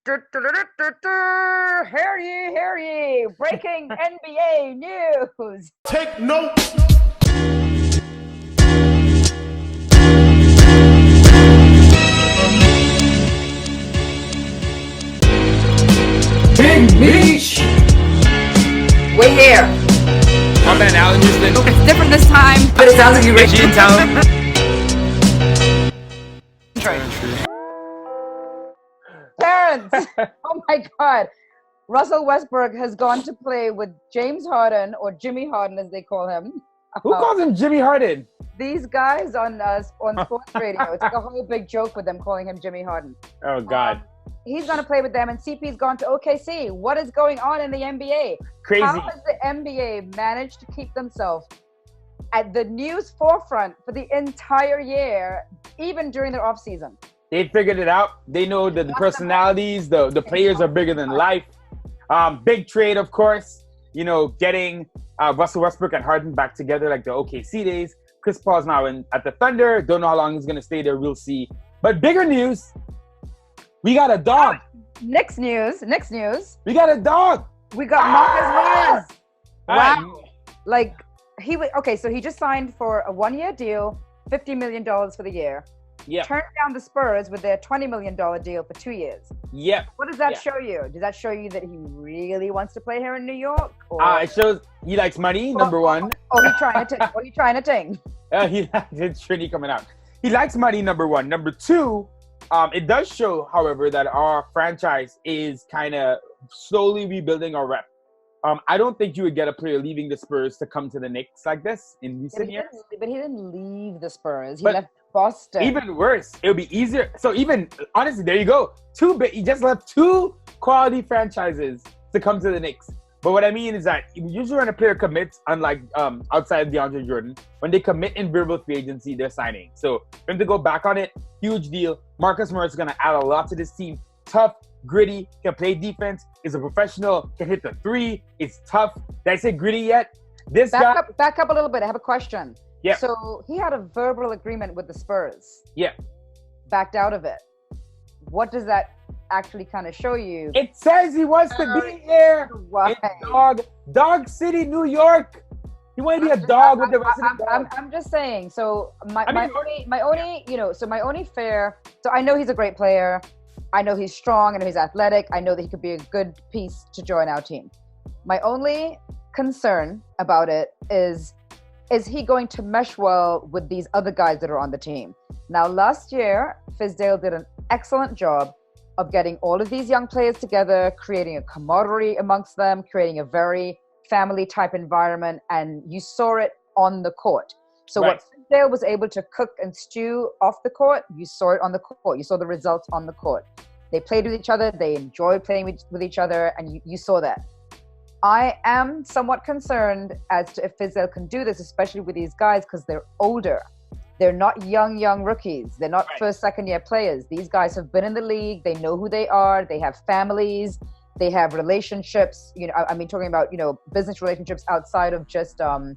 Hear ye, breaking NBA news. Take note. Big Beach! We're here. My man, Alan Houston. It's different this time, but it sounds like you're Reggie in town. Parents! Oh my God. Russell Westbrook has gone to play with James Harden, or Jimmy Harden as they call him. Who calls him Jimmy Harden? These guys on sports radio. It's like a whole big joke with them calling him Jimmy Harden. Oh, God. He's going to play with them, and CP's gone to OKC. What is going on in the NBA? Crazy. How has the NBA managed to keep themselves at the news forefront for the entire year, even during their offseason? They figured it out. They know that the personalities, the players are bigger than life. Big trade, of course. You know, getting Russell Westbrook and Harden back together like the OKC days. Chris Paul's now at the Thunder. Don't know how long he's going to stay there. We'll see. But bigger news, we got a dog. Knicks news. We got a dog. We got Marcus Morris. Wow. Right. So he just signed for a 1-year deal, $50 million for the year. Yeah. Turned down the Spurs with their $20 million deal for 2 years. Yep. What does that show you? Does that show you that he really wants to play here in New York? It shows he likes money, number one. Or he trying to ting? It's Trini coming out. He likes money, number one. Number two, it does show, however, that our franchise is kind of slowly rebuilding our rep. I don't think you would get a player leaving the Spurs to come to the Knicks like this in recent years. But he didn't leave the Spurs. He left Boston. Even worse, it would be easier. So even, honestly, there you go. He just left two quality franchises to come to the Knicks. But what I mean is that usually when a player commits, unlike outside of DeAndre Jordan, when they commit in verbal free agency, they're signing. So for him to go back on it, huge deal. Marcus Morris is going to add a lot to this team. Tough, gritty, can play defense, is a professional, can hit the three, is tough. Did I say gritty yet? Back up a little bit. I have a question. Yeah. So he had a verbal agreement with the Spurs. Yeah. Backed out of it. What does that actually kind of show you? It says he wants to be here. Why? Dog City, New York. You want to be a dog with the rest of the dogs. I'm just saying. So my only fair. So I know he's a great player. I know he's strong. I know he's athletic. I know that he could be a good piece to join our team. My only concern about it is he going to mesh well with these other guys that are on the team? Now, last year, Fizdale did an excellent job of getting all of these young players together, creating a camaraderie amongst them, creating a very family-type environment, and you saw it on the court. So what Fizdale was able to cook and stew off the court, you saw it on the court. You saw the results on the court. They played with each other. They enjoyed playing with each other, and you saw that. I am somewhat concerned as to if Fizdale can do this, especially with these guys, because they're older. They're not young rookies. They're not first, second year players. These guys have been in the league. They know who they are. They have families. They have relationships. Talking about, business relationships outside of just the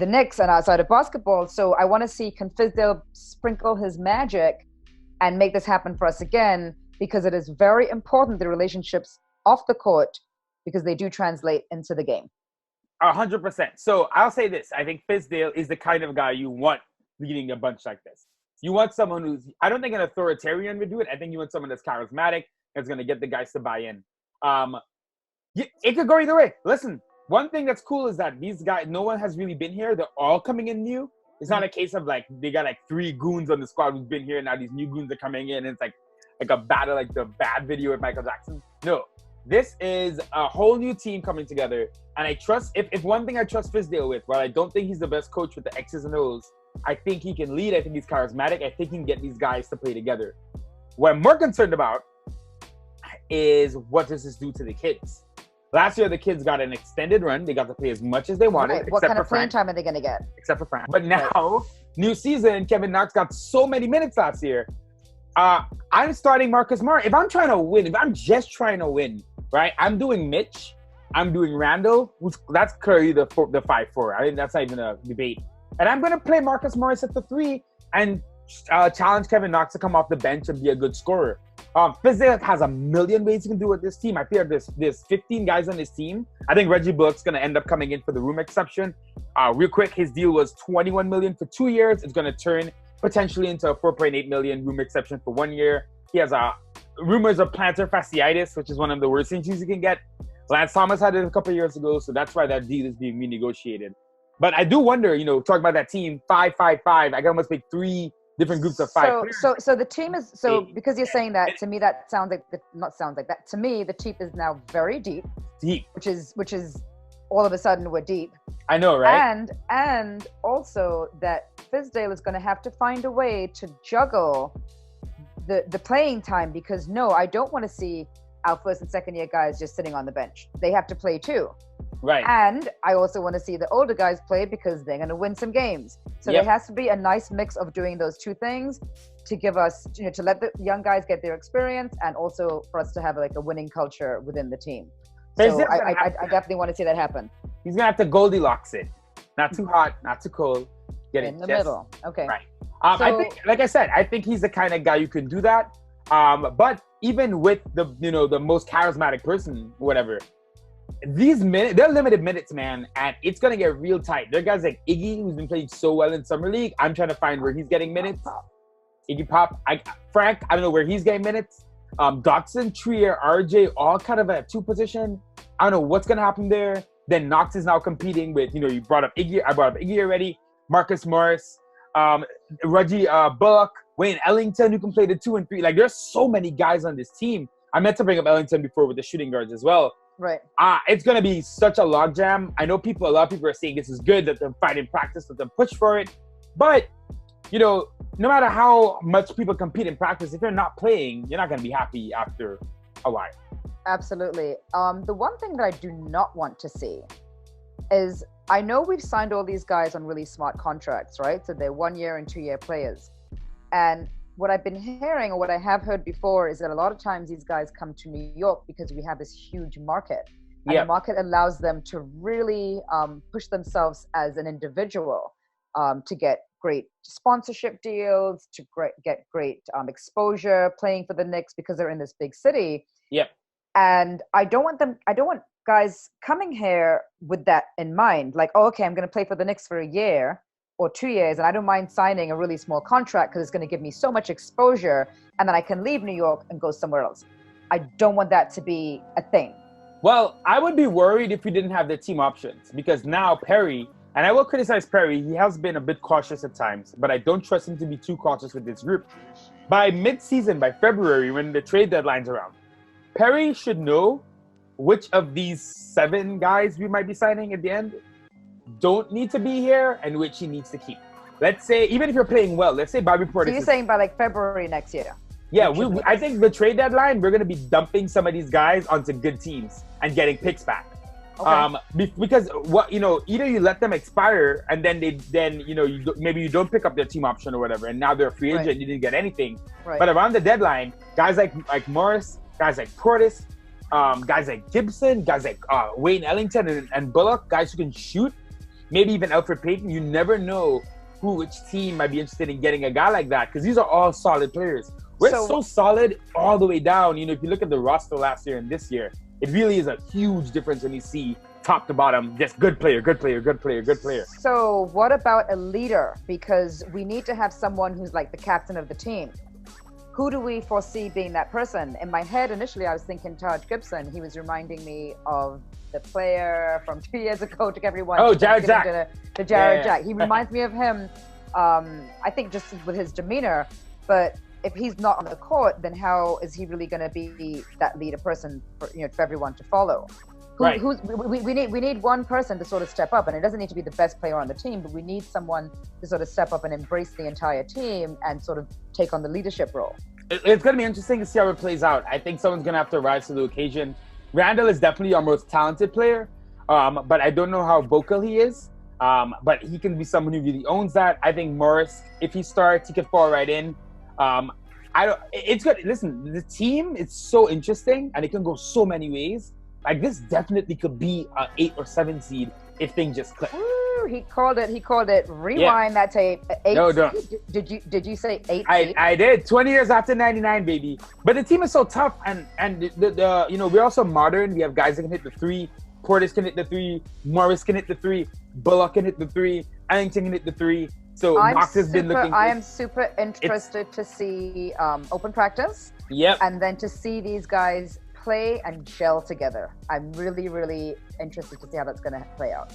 Knicks and outside of basketball. So I want to see, can Fizdale sprinkle his magic and make this happen for us again? Because it is very important, the relationships off the court, because they do translate into the game. 100%. So I'll say this. I think Fizdale is the kind of guy you want leading a bunch like this. You want someone who's, I don't think an authoritarian would do it. I think you want someone that's charismatic, that's going to get the guys to buy in. It could go either way. Listen, one thing that's cool is that these guys, no one has really been here. They're all coming in new. It's not a case of they got 3 goons on the squad who's been here, and now these new goons are coming in, and it's like a battle, like the bad video with Michael Jackson. No. This is a whole new team coming together, and I trust, if one thing I trust Fizdale with, while I don't think he's the best coach with the X's and O's, I think he can lead, I think he's charismatic, I think he can get these guys to play together. What I'm more concerned about is what does this do to the kids? Last year, the kids got an extended run. They got to play as much as they wanted. Right. What kind of playing time are they going to get? Except for Frank. But now, new season, Kevin Knox got so many minutes last year. I'm starting Marcus Morris. If I'm trying to win, if I'm just trying to win, right? I'm doing Mitch. I'm doing Randall. That's clearly the 5-4. I think that's not even a debate. And I'm going to play Marcus Morris at the 3 and challenge Kevin Knox to come off the bench and be a good scorer. Fizdale has a million ways he can do with this team. I feel there's 15 guys on this team. I think Reggie Bullock's going to end up coming in for the room exception. Real quick, his deal was $21 million for 2 years. It's going to turn potentially into a $4.8 million room exception for 1 year. He has rumors of plantar fasciitis, which is one of the worst injuries you can get. Lance Thomas had it a couple of years ago, so that's why that deal is being renegotiated. But I do wonder, talking about that team, 5-5-5. I can almost pick 3 different groups of 5 players. So the team is because you're saying that, to me that sounds like to me the team is now very deep, which is all of a sudden we're deep. I know, right? And also that Fizdale is going to have to find a way to juggle the playing time, because no, I don't want to see our first and second year guys just sitting on the bench. They have to play too. Right. And I also want to see the older guys play because they're going to win some games. So there has to be a nice mix of doing those two things to give us, to let the young guys get their experience and also for us to have like a winning culture within the team. So I definitely want to see that happen. He's going to have to Goldilocks it. Not too hot, not too cold. Get in the middle. Okay. Right. I think, like I said, I think he's the kind of guy who can do that. But even with the most charismatic person, whatever, these minutes, they're limited minutes, man, and it's gonna get real tight. There are guys like Iggy, who's been playing so well in summer league. I'm trying to find where he's getting minutes. Iggy Pop, Frank, I don't know where he's getting minutes. Dotson, Trier, RJ, all kind of at 2 position. I don't know what's gonna happen there. Then Knox is now competing with, you brought up Iggy. I brought up Iggy already. Marcus Morris, Reggie Bullock, Wayne Ellington, who can play the 2 and 3. Like, there's so many guys on this team. I meant to bring up Ellington before with the shooting guards as well. Right. It's going to be such a logjam. I know a lot of people are saying this is good, that them fight in practice, let them push for it. But, no matter how much people compete in practice, if you're not playing, you're not going to be happy after a while. Absolutely. The one thing that I do not want to see is, I know we've signed all these guys on really smart contracts, right? So they're 1 year and 2 year players. And what I've been hearing, or what I have heard before, is that a lot of times these guys come to New York because we have this huge market. And the market allows them to really push themselves as an individual, to get great sponsorship deals, to get great exposure playing for the Knicks because they're in this big city. Yep. And I don't want guys coming here with that in mind. Like, oh, okay, I'm going to play for the Knicks for a year or 2 years, and I don't mind signing a really small contract because it's going to give me so much exposure, and then I can leave New York and go somewhere else. I don't want that to be a thing. Well, I would be worried if we didn't have the team options, because now Perry, and I will criticize Perry, he has been a bit cautious at times, but I don't trust him to be too cautious with this group. By mid-season, by February, when the trade deadline's around, Perry should know which of these 7 guys we might be signing at the end don't need to be here and which he needs to keep. Let's say, even if you're playing well, let's say Bobby Portis. So you're saying by like February next year? Yeah, I think the trade deadline, we're going to be dumping some of these guys onto good teams and getting picks back. Okay. Because either you let them expire and then maybe you don't pick up their team option or whatever, and now they're a free agent, right. You didn't get anything. Right. But around the deadline, guys like Morris, guys like Portis, guys like Gibson, guys like Wayne Ellington and Bullock, guys who can shoot, maybe even Alfred Payton, you never know which team might be interested in getting a guy like that, because these are all solid players. We're so solid all the way down. If you look at the roster last year and this year, it really is a huge difference when you see top to bottom, just good player, good player, good player, good player. So what about a leader? Because we need to have someone who's like the captain of the team. Who do we foresee being that person? In my head, initially, I was thinking Taj Gibson. He was reminding me of the player from 2 years ago, took everyone. Oh, Jared Jack. The Jared Jack. He reminds me of him, I think just with his demeanor. But if he's not on the court, then how is he really going to be that leader person for everyone to follow? Right. We need one person to sort of step up, and it doesn't need to be the best player on the team, but we need someone to sort of step up and embrace the entire team and sort of take on the leadership role. It's going to be interesting to see how it plays out. I think someone's going to have to rise to the occasion. Randall is definitely our most talented player, but I don't know how vocal he is. But he can be someone who really owns that. I think Morris, if he starts, he could fall right in. It's good. Listen, the team is so interesting, and it can go so many ways. Like, this definitely could be an 8 or 7 seed if things just click. Woo, he called it. Rewind that tape. No, don't. Did you say 8? I did. 20 years after 99, baby. But the team is so tough, and the you know, we're also modern. We have guys that can hit the 3. Portis can hit the 3. Morris can hit the 3. Bullock can hit the 3. Ellington can hit the 3. So Mox has been looking. I am super interested to see open practice. Yep. And then to see these guys play and gel together. I'm really, really interested to see how that's going to play out.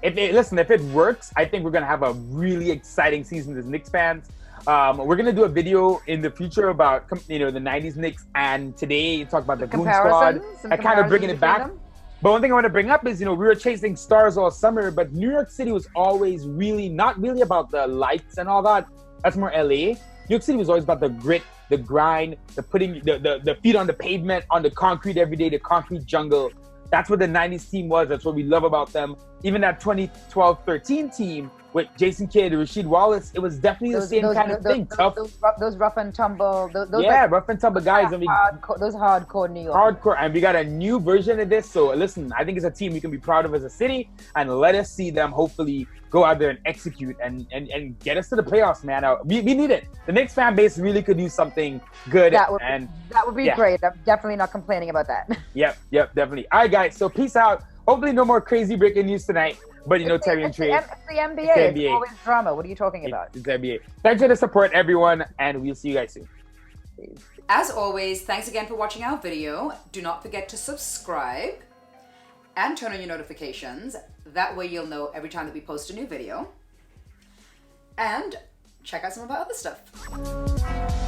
If it works, I think we're going to have a really exciting season as Knicks fans. We're going to do a video in the future about, you know, the 90s Knicks and today talk about the Goon Squad and kind of bringing it back. Them. But one thing I want to bring up is, you know, we were chasing stars all summer, but New York City was always really not really about the lights and all that. That's more LA. New York City was always about the grit, the grind, the putting the feet on the pavement, on the concrete every day, the concrete jungle. That's what the 90s team was. That's what we love about them. Even that 2012-13 team with Jason Kidd, Rasheed Wallace, it was definitely the same kind of thing. Tough. Those rough and tumble. Rough and tumble guys. Those hardcore New York. Hardcore. And we got a new version of this. So listen, I think it's a team we can be proud of as a city. And let us see them hopefully go out there and execute and get us to the playoffs, man. We need it. The Knicks fan base really could do something good. That would be great. I'm definitely not complaining about that. Yep, definitely. All right, guys. So peace out. Hopefully no more crazy breaking news tonight. But, you know, Terry and Trey. It's the NBA. It's always drama. What are you talking about? It's the NBA. Thanks for the support, everyone. And we'll see you guys soon. As always, thanks again for watching our video. Do not forget to subscribe and turn on your notifications. That way you'll know every time that we post a new video. And check out some of our other stuff.